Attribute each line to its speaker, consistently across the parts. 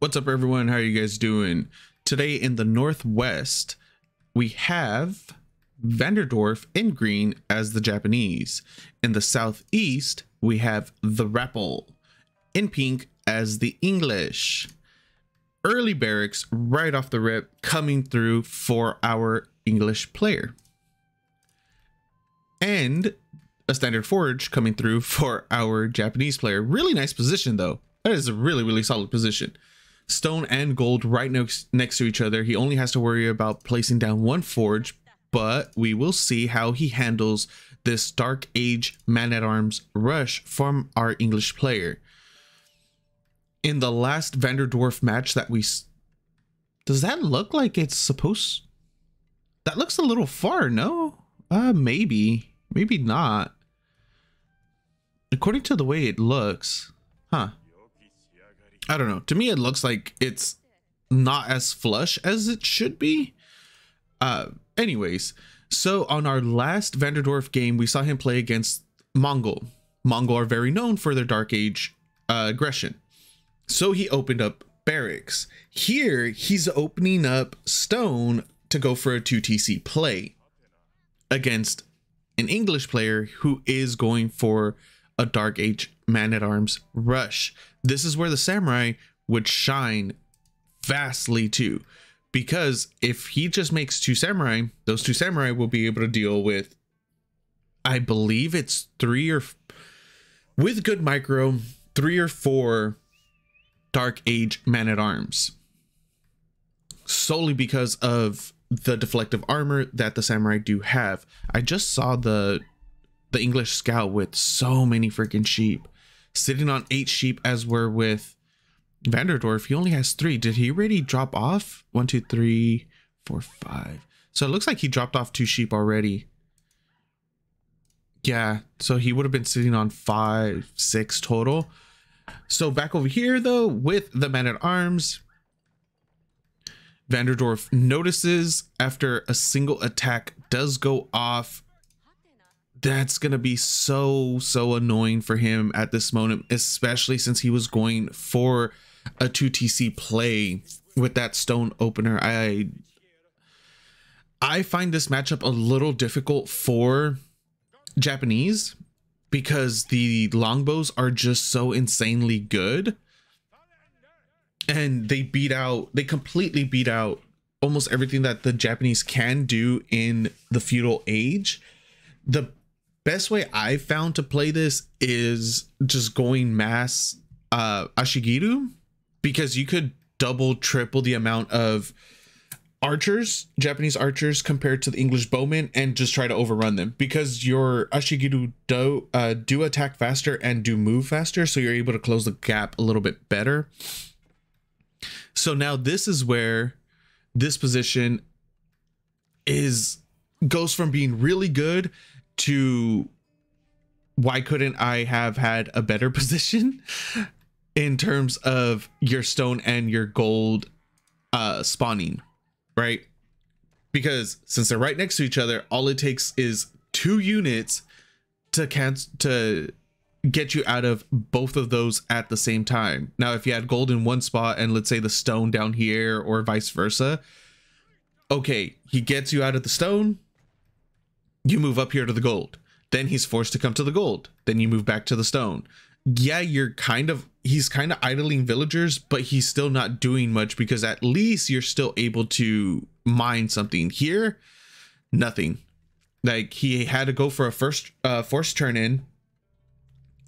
Speaker 1: What's up, everyone? How are you guys doing? Today in the Northwest, we have VanDerDorf in green as the Japanese. In the Southeast, we have TheRapl in pink as the English. Early barracks right off the rip coming through for our English player. And a standard forge coming through for our Japanese player. Really nice position though. That is a really solid position. Stone and gold right next to each other. He only has to worry about placing down one forge, but we will see how he handles this Dark Age man-at-arms rush from our English player. In the last VanDerDorf match that we... Does that look like it's supposed... That looks a little far, no? Maybe not. According to the way it looks, huh? I don't know. To me, it looks like it's not as flush as it should be. Anyways, so on our last VanDerDorf game, we saw him play against Mongol. Mongol are very known for their Dark Age aggression. So he opened up barracks. Here, he's opening up stone to go for a 2TC play against an English player who is going for a Dark Age man-at-arms rush. This is where the samurai would shine vastly too, because if he just makes two samurai, those two samurai will be able to deal with, I believe it's with good micro, 3 or 4 Dark Age man-at-arms, solely because of the deflective armor that the samurai do have. I just saw the English scout with so many freaking sheep, sitting on 8 sheep, as we're with VanDerDorf. He only has 3. Did he already drop off? 1, 2, 3, 4, 5. So it looks like he dropped off 2 sheep already. Yeah, so he would have been sitting on 5, 6 total. So back over here though, with the man-at-arms, VanDerDorf notices after a single attack does go off. That's gonna be so annoying for him at this moment, especially since he was going for a 2TC play with that stone opener. I find this matchup a little difficult for Japanese because the longbows are just so insanely good, and they completely beat out almost everything that the Japanese can do in the feudal age. The best way I found to play this is just going mass Ashigiru, because you could triple the amount of archers, Japanese archers, compared to the English bowmen, and just try to overrun them, because your Ashigiru do attack faster and do move faster, so you're able to close the gap a little bit better. So now this is where this position goes from being really good to why couldn't I have had a better position in terms of your stone and your gold spawning, right? Because since they're right next to each other, all it takes is 2 units to get you out of both of those at the same time. Now, if you had gold in one spot and let's say the stone down here or vice versa, okay, he gets you out of the stone, you move up here to the gold, then he's forced to come to the gold, then you move back to the stone. Yeah, he's kind of idling villagers, but he's still not doing much, because at least you're still able to mine something. Here, nothing. Like, he had to go for a forced turn in,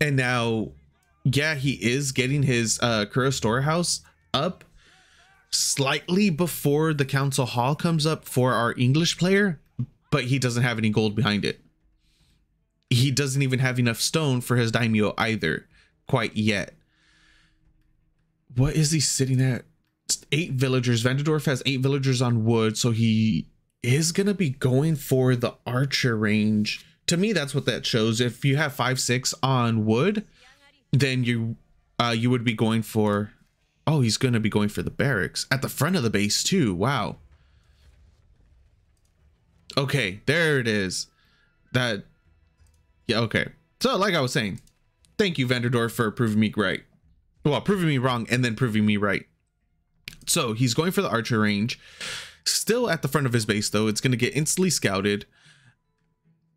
Speaker 1: and now, yeah, he is getting his Kuro storehouse up slightly before the council hall comes up for our English player, but he doesn't have any gold behind it. He doesn't even have enough stone for his daimyo either, quite yet. What is he sitting at? 8 villagers. VanDerDorf has 8 villagers on wood, so he is gonna be going for the archer range. To me, that's what that shows. If you have 5, 6 on wood, then you would be going for... Oh, he's gonna be going for the barracks at the front of the base too. Wow. Okay, there it is. Yeah, okay. So like I was saying, thank you, VanDerDorf, for proving me right. Well, proving me wrong and then proving me right. So he's going for the archer range, still at the front of his base though. It's going to get instantly scouted.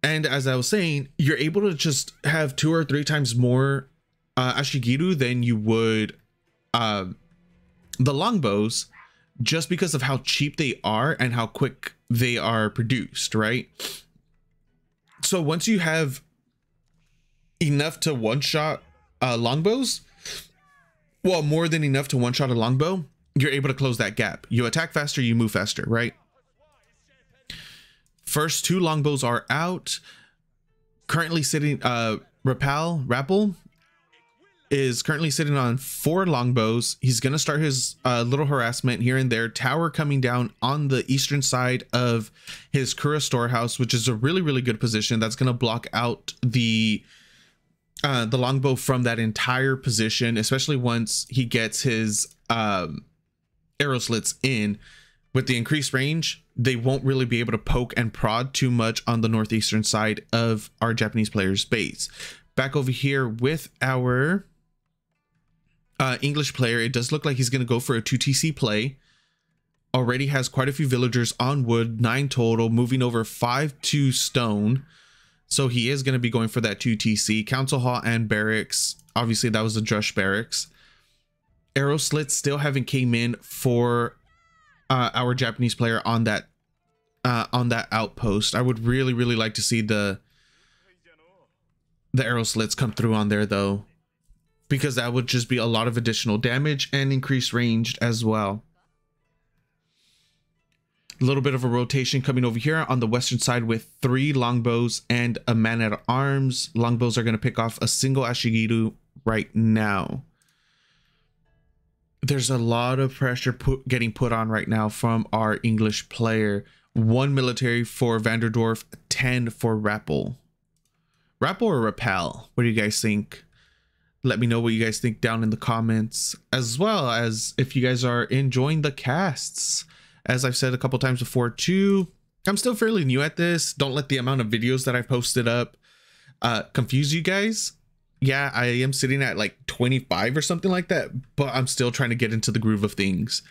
Speaker 1: And as I was saying, you're able to just have 2 or 3 times more Ashigiru than you would the longbows, just because of how cheap they are and how quick they are produced, right? So once you have enough to one-shot longbows, well, more than enough to one-shot a longbow, you're able to close that gap. You attack faster, you move faster, right? First 2 longbows are out. Currently sitting, TheRapl is currently sitting on 4 longbows. He's going to start his little harassment here and there. Tower coming down on the eastern side of his Kura storehouse, which is a really, really good position. That's going to block out the longbow from that entire position, especially once he gets his arrow slits in. With the increased range, they won't really be able to poke and prod too much on the northeastern side of our Japanese player's base. Back over here with our English player, it does look like he's going to go for a 2TC play. Already has quite a few villagers on wood, 9 total, moving over 5 to stone. So he is going to be going for that 2TC. Council Hall and barracks. Obviously, that was a Drush barracks. Arrow slits still haven't came in for our Japanese player on that outpost. I would really, really like to see the arrow slits come through on there though, because that would just be a lot of additional damage and increased range as well. A little bit of a rotation coming over here on the western side with 3 longbows and a man at arms. Longbows are going to pick off a single Ashigiru right now. There's a lot of pressure getting put on right now from our English player. 1 military for VanDerDorf, 10 for TheRapl. TheRapl or TheRapl? What do you guys think? Let me know what you guys think down in the comments, as well as if you guys are enjoying the casts. As I've said a couple times before too, I'm still fairly new at this. Don't let the amount of videos that I've posted up confuse you guys. Yeah, I am sitting at like 25 or something like that, but I'm still trying to get into the groove of things.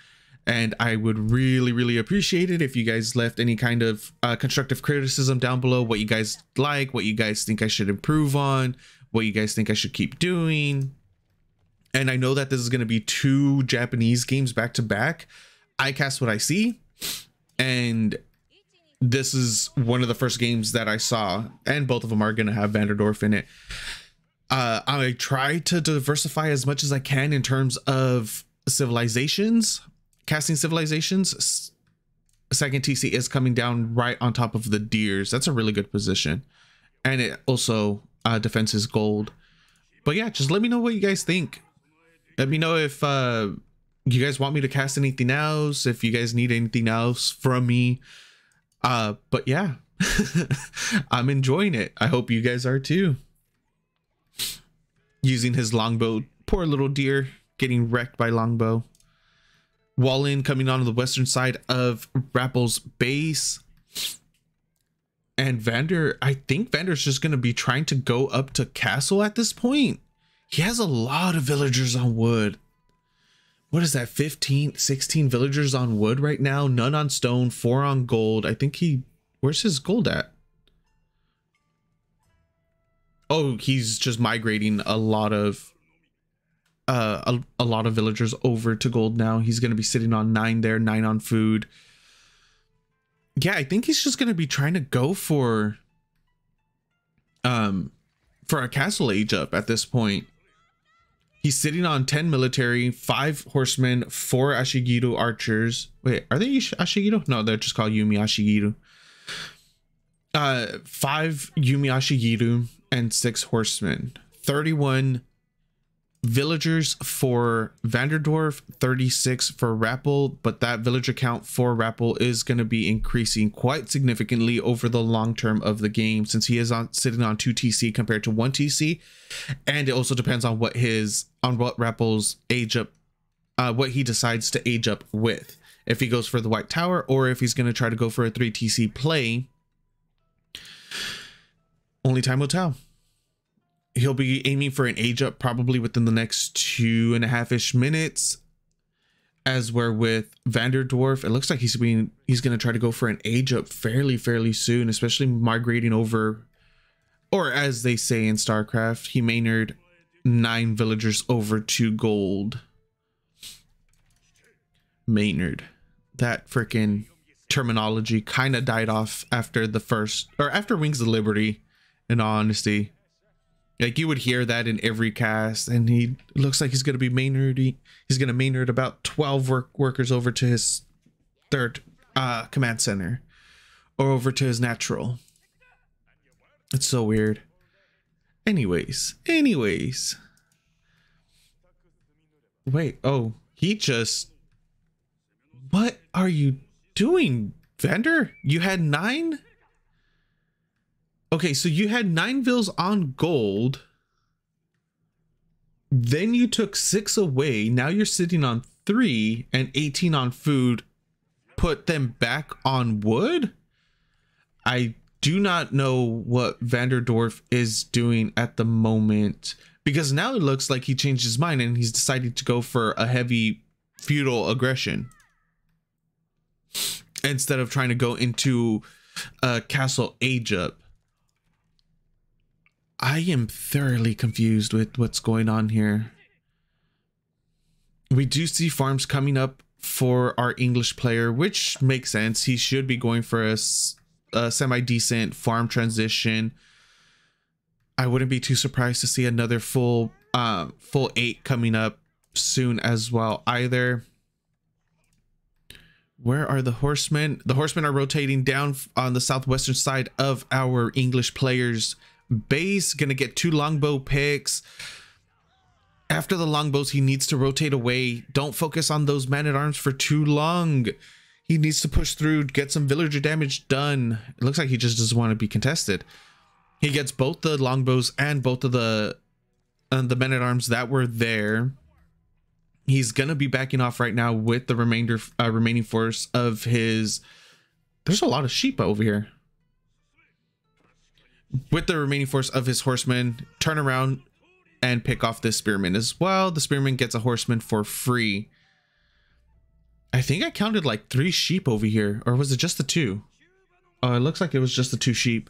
Speaker 1: And I would really, really appreciate it if you guys left any kind of constructive criticism down below. What you guys like, what you guys think I should improve on, what you guys think I should keep doing. And I know that this is going to be 2 Japanese games back to back. I cast what I see. And this is one of the first games that I saw. And both of them are going to have VanDerDorf in it. I try to diversify as much as I can in terms of civilizations. Casting civilizations. Second TC is coming down right on top of the deers. That's a really good position, and it also defends his gold. But yeah, just let me know what you guys think. Let me know if you guys want me to cast anything else, if you guys need anything else from me. But yeah, I'm enjoying it. I hope you guys are too. Using his longbow, poor little deer getting wrecked by longbow. Wall in coming on the western side of TheRapl's base. And I think Vander's just going to be trying to go up to castle at this point. He has a lot of villagers on wood. What is that? 15, 16 villagers on wood right now. None on stone, 4 on gold. I think where's his gold at? Oh, he's just migrating a lot of villagers over to gold now. He's going to be sitting on 9 there, 9 on food. Yeah, I think he's just going to be trying to go for a castle age up at this point. He's sitting on 10 military, 5 horsemen, 4 Ashigiru archers. Wait, are they Ashigiru? No, they're just called Yumi Ashigiru. 5 Yumi Ashigiru and 6 horsemen. 31 villagers for VanDerDorf, 36 for TheRapl, but that villager count for TheRapl is going to be increasing quite significantly over the long term of the game, since he is sitting on 2 TC compared to 1 TC. And it also depends on what TheRapl's age up, what he decides to age up with, if he goes for the White Tower or if he's going to try to go for a 3 TC play. Only time will tell. He'll be aiming for an age up probably within the next 2.5-ish minutes. as where with VanDerDorf, it looks like he's going to try to go for an age up fairly soon, especially migrating over, or as they say in StarCraft, he Maynard 9 villagers over to gold. Maynard, that freaking terminology kind of died off after the first, or after Wings of Liberty, in all honesty. Like, you would hear that in every cast, and he looks like he's going to be Maynard. He's going to Maynard about 12 workers over to his third command center, or over to his natural. It's so weird. Anyways. Wait, oh, he just... What are you doing, Vander? You had 9? Okay, so you had 9 vills on gold. Then you took 6 away. Now you're sitting on 3 and 18 on food. Put them back on wood? I do not know what VanDerDorf is doing at the moment, because now it looks like he changed his mind and he's decided to go for a heavy feudal aggression instead of trying to go into a castle age up. I am thoroughly confused with what's going on here. We do see farms coming up for our English player, which makes sense. He should be going for a semi-decent farm transition. I wouldn't be too surprised to see another full 8 coming up soon as well either. Where are the horsemen? The horsemen are rotating down on the southwestern side of our English players' base. Gonna get 2 longbow picks. After the longbows, he needs to rotate away. Don't focus on those man-at-arms for too long. He needs to push through, get some villager damage done. It looks like he just doesn't want to be contested. He gets both the longbows and both of the men-at-arms that were there. He's gonna be backing off right now with the remaining force of his... There's a lot of sheep over here. With the remaining force of his horsemen, turn around and pick off this spearman as well. The spearman gets a horseman for free. I think I counted like 3 sheep over here, or was it just the 2? Oh, it looks like it was just the 2 sheep.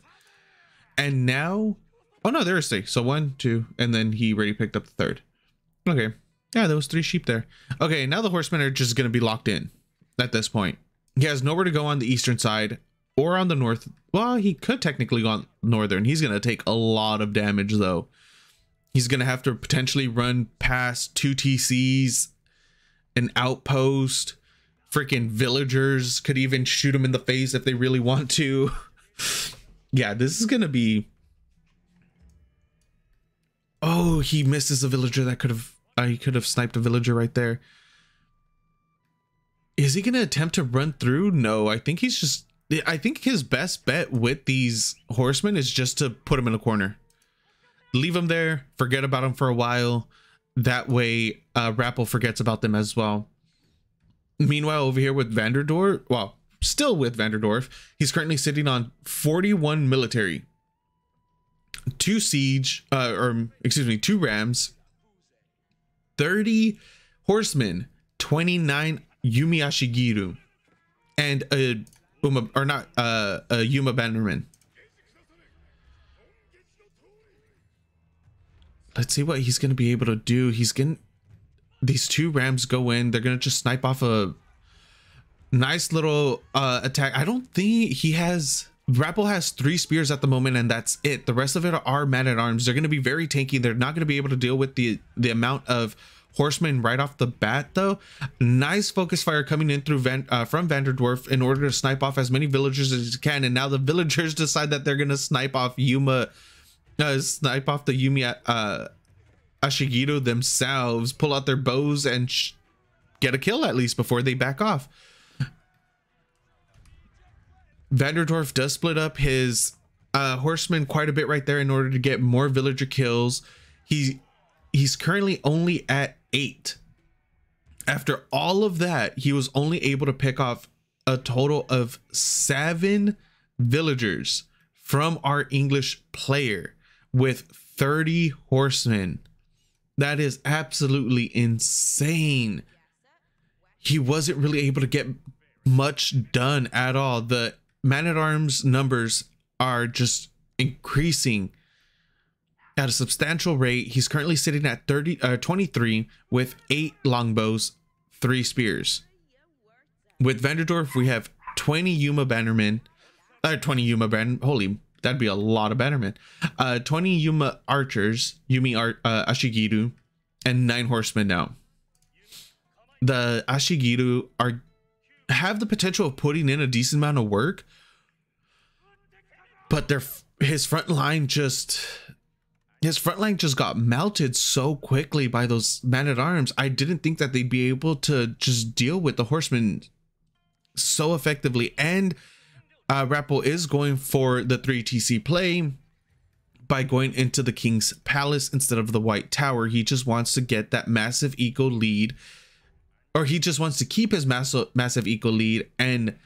Speaker 1: And now, oh no, there is 3. So 1, 2, and then he already picked up the 3rd. Okay, yeah, there was 3 sheep there. Okay, now the horsemen are just going to be locked in at this point. He has nowhere to go on the eastern side or on the north. Well, he could technically go on northern. He's going to take a lot of damage though. He's going to have to potentially run past 2 TCs, an outpost, freaking villagers could even shoot him in the face if they really want to. Yeah, this is going to be... Oh, he misses a villager that could have... he could have sniped a villager right there. Is he going to attempt to run through? No, I think he's just... I think his best bet with these horsemen is just to put him in a corner. Leave them there, forget about them for a while. That way, TheRapl forgets about them as well. Meanwhile, over here with VanDerDorf, well, still with VanDerDorf, he's currently sitting on 41 military, 2 siege, 2 rams, 30 horsemen, 29 Yumi Ashigiru, and a Yuma bannerman. Let's see what he's going to be able to do. He's going to... These 2 rams go in. They're going to just snipe off a nice little attack. I don't think he has... TheRapl has 3 spears at the moment, and that's it. The rest of it are man-at-arms. They're going to be very tanky. They're not going to be able to deal with the amount of horsemen right off the bat, though. Nice focus fire coming in through from VanDerDorf in order to snipe off as many villagers as he can. And now the villagers decide that they're going to snipe off Yumi Ashigiru themselves, pull out their bows and get a kill at least before they back off. VanDerDorf does split up his horsemen quite a bit right there in order to get more villager kills. He's currently only at 8. After all of that, he was only able to pick off a total of 7 villagers from our English player with 30 horsemen. That is absolutely insane. he wasn't really able to get much done at all. The man-at-arms numbers are just increasing at a substantial rate. He's currently sitting at 23 with 8 longbows, 3 spears. With VanDerDorf, we have 20 Yuma bannermen, 20 Yuma holy, that'd be a lot of bannermen. 20 Yuma archers, Ashigiru, and 9 horsemen now. The Ashigiru have the potential of putting in a decent amount of work, but his front line just got melted so quickly by those man-at-arms. I didn't think that they'd be able to just deal with the horsemen so effectively. And TheRapl is going for the 3 TC play by going into the King's Palace instead of the White Tower. He just wants to get that massive eco lead, or he just wants to keep his massive eco lead and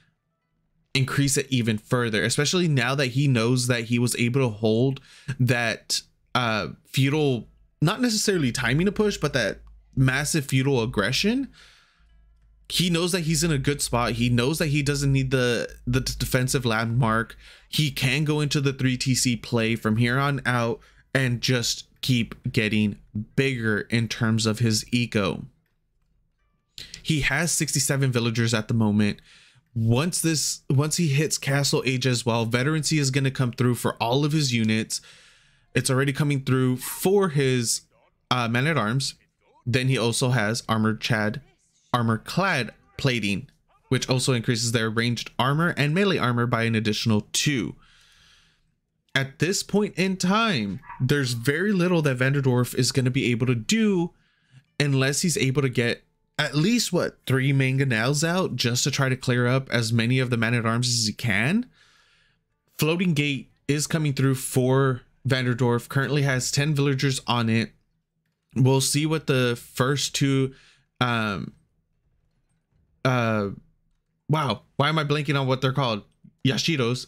Speaker 1: increase it even further, especially now that he knows that he was able to hold that feudal, not necessarily timing a push, but that massive feudal aggression. He knows that he's in a good spot. He knows that he doesn't need the defensive landmark. He can go into the 3 TC play from here on out and just keep getting bigger in terms of his eco. He has 67 villagers at the moment. Once he hits Castle Age as well, veterancy is going to come through for all of his units. It's already coming through for his man-at-arms. Then he also has armor-clad plating, which also increases their ranged armor and melee armor by an additional 2. At this point in time, there's very little that VanDerDorf is going to be able to do unless he's able to get at least 3 mangonels out just to try to clear up as many of the man-at-arms as he can. Floating Gate is coming through for VanDerDorf. Currently has 10 villagers on it. We'll see what the first 2 wow, why am I blanking on what they're called? Yashiros.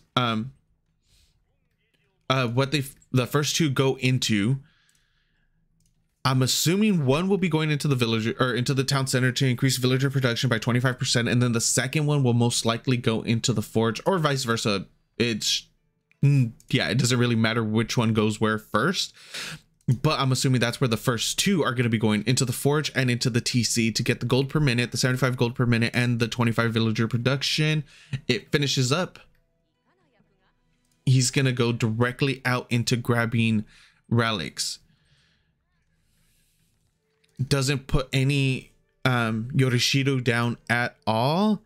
Speaker 1: What the first 2 go into. I'm assuming one will be going into the villager or into the town center to increase villager production by 25%, and then the second one will most likely go into the forge, or vice versa. It doesn't really matter which one goes where first, but I'm assuming that's where the first 2 are going to be going, into the forge and into the TC, to get the gold per minute, the 75 gold per minute, and the 25 villager production. It finishes up. He's going to go directly out into grabbing relics. Doesn't put any Yorishido down at all,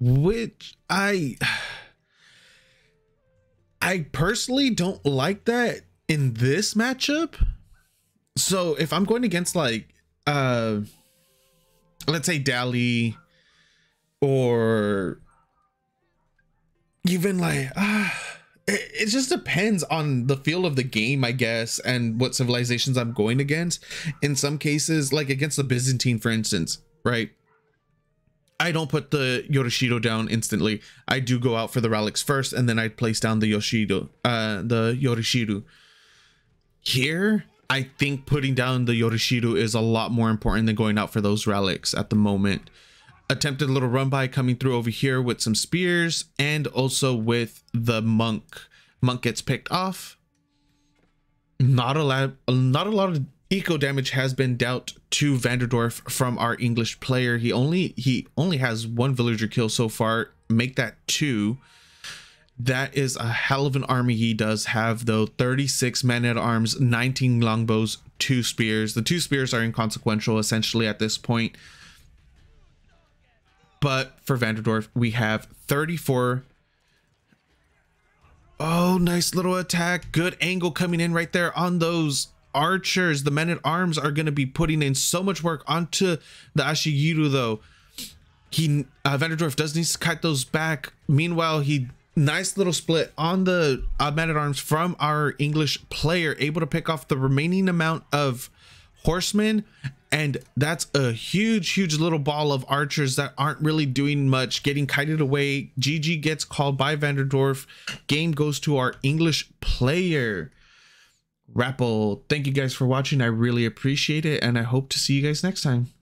Speaker 1: which I personally don't like that in this matchup. So if I'm going against like let's say Dali, or even like it just depends on the feel of the game, I guess, and what civilizations I'm going against. In some cases, like against the Byzantine, for instance, right? I don't put the Yorishido down instantly. I do go out for the relics first, and then I place down the Yorishido. Here, I think putting down the Yorishido is a lot more important than going out for those relics at the moment. Attempted a little run by coming through over here with some spears, and also with the monk. Monk gets picked off. Not a lot of eco damage has been dealt to VanDerDorf from our English player. He only has 1 villager kill so far. Make that 2. That is a hell of an army he does have, though. 36 men-at-arms, 19 longbows, 2 spears. The 2 spears are inconsequential essentially at this point. But for VanDerDorf, we have 34. Oh, nice little attack. Good angle coming in right there on those archers. The men-at-arms are going to be putting in so much work onto the Ashigiru, though. VanDerDorf does need to cut those back. Meanwhile, nice little split on the men-at-arms from our English player, able to pick off the remaining amount of horsemen, and that's a huge little ball of archers that aren't really doing much, getting kited away. GG gets called by VanDerDorf. Game goes to our English player. TheRapl, thank you guys for watching. I really appreciate it, and I hope to see you guys next time.